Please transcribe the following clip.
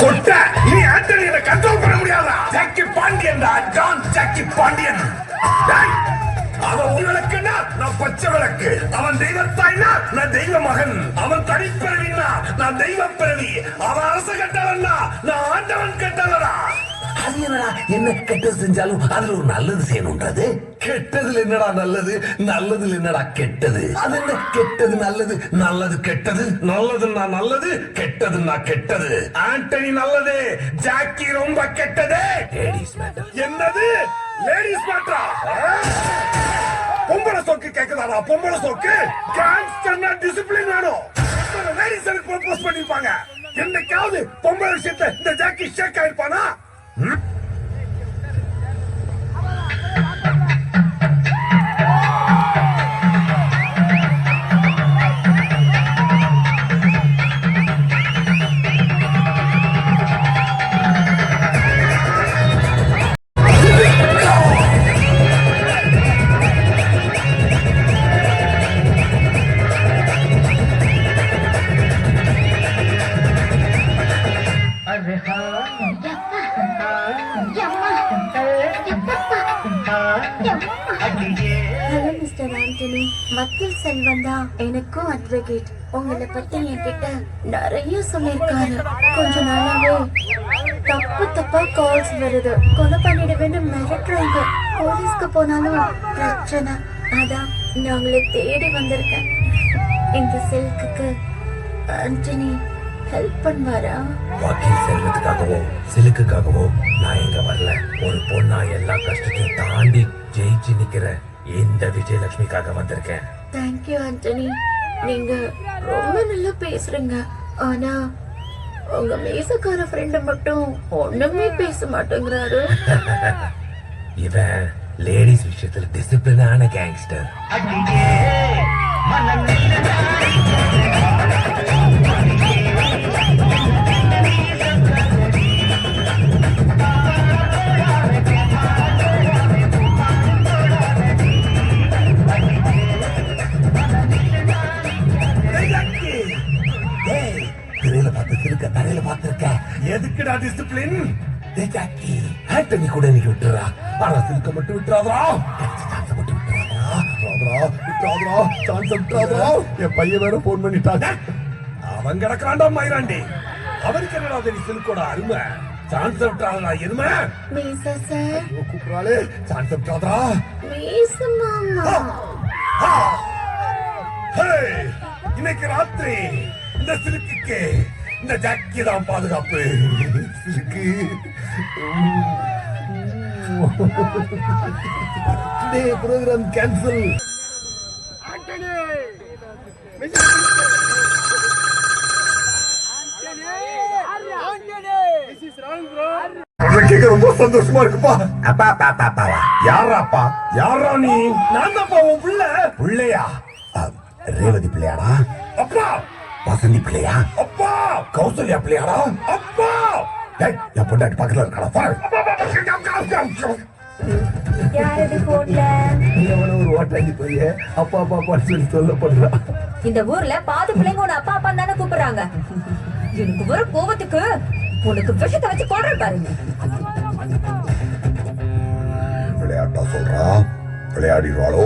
கொட்ட இனி ஆண்டனியை கண்ட்ரோல் பண்ண முடியாதா? Jackie Pandian John Jackie Pandian. அவன் உங்களுக்கு நான் பச்சை விளக்கு, அவன் தெய்வத்தாய்னா நான் தெய்வ மகன், அவன் தனிப்பிறவின்னா நான் தெய்வ பிறவி, அவன் அரசு கட்டவன்னா நான் ஆண்டவன் கட்டவனா. அது என்னடா, என்ன கெட்டது செஞ்சாலும் அதுல ஒரு நல்லது செய்யணும்ன்றது. கெட்டதுல என்னடா நல்லது, நல்லதுல என்னடா கெட்டது? அது என்ன கெட்டது நல்லது, நல்லது கெட்டது, நல்லதுன்னா நல்லது, கெட்டதுன்னா கெட்டது. ஆண்டனி நல்லது, ஜாக்கி ரொம்ப கெட்டது. Ladies matter. என்னது லேடிஸ் மேட்டரா? பொம்பளை சோக்கு கேக்குதாடா? பொம்பளை சோக்கு கான்ஸ்டன்ட் டிசிப்ளின் வேணும். லேடிஸ் ப்ரோபோஸ் பண்ணிருப்பாங்க. என்னைக்காவது பொம்பளை விஷயத்துல இந்த ஜாக்கி ஷேக் ஆயிருப்பானா? ஹலோ மிஸ்டர் ஆண்டனி, வக்கீல் செல்வன் தான் எனக்கும் அட்வொகேட். உங்களை பத்தி என்கிட்ட நிறைய சொல்லியிருக்காரு. கொஞ்ச நாளாவே தப்பு தப்பா கால்ஸ் வருது. கொலை பண்ணிடுவேன்னு மிரட்டுறாங்க. போலீஸ்க்கு போனாலும் பிரச்சனை. அதான் நான் உங்களை தேடி வந்திருக்கேன். இந்த சில்க்குக்கு ஆண்டனி ஹெல்ப் பண்ணுவாரா? வக்கீல் செல்வத்துக்காகவோ சிலுக்குக்காகவோ நான் எங்க வரல. ஒரு பொண்ணா எல்லா கஷ்டத்தையும் தாண்டி ஜெயிச்சு நிக்கிற இந்த விஜயலட்சுமிக்காக வந்திருக்கேன். தேங்க்யூ ஆண்டனி, நீங்க ரொம்ப நல்லா பேசுறீங்க. ஆனா உங்க மீசக்கார ஃப்ரெண்ட் மட்டும் ஒண்ணுமே பேச மாட்டேங்கிறாரு. இவன் லேடிஸ் விஷயத்துல டிசிப்ளினான கேங்ஸ்டர். தரையில பாத்திருக்க. எதுக்குடா டிசிப்ளின்? ஜாக்கி ஆண்டனி கூட இன்னைக்கு விட்டுறா. ஆனா சிலுக்க மட்டும் விட்டுறாதா. என் பையன் வேற போன் பண்ணிட்டாங்க. அவன் கிடக்காண்டா மயிராண்டி. அவருக்கு என்னடா தெரியும் சிலுக்கோட அருமை? சான்ஸ் விட்டுறாதா எருமை. மீசா சார் கூப்பிடாலே. சான்ஸ் விட்டுறாதா. மீசா மாமா. இன்னைக்கு ராத்திரி இந்த சிலுக்கு இந்த ஜாக்கி தான் பாதுகாப்பு. சிலுக்கு ப்ரோகிராம் கேன்சல். ரொம்ப சந்தோஷமா இருக்குப்பா. அப்பா அப்பா அப்பா யாராப்பா? யாரா நீ? நான் தான்ப்பா உன் பிள்ளை. பிள்ளையா? ரேவதி பிள்ளையாடா? அப்பா வசந்தி பிள்ளையா? அப்பா கௌசல்யா பிள்ளையாடா? அப்பா என் பொண்டாட்டி பக்கத்துல இருக்கா? யாரது போன்ல? ஒரு ஓட்டாங்கி போய் அப்பா அப்பா அப்பான்னு சொல்லி சொல்லப்படுறா. இந்த ஊர்ல பாதி பிள்ளைங்க உன அப்பா அப்பா தானே கூப்பிடுறாங்க. எனக்கு வர கோபத்துக்கு உனக்கு விஷத்தை வச்சு கொள்ற பாருங்க. விளையாட்டா சொல்றா? விளையாடிடுவாளோ?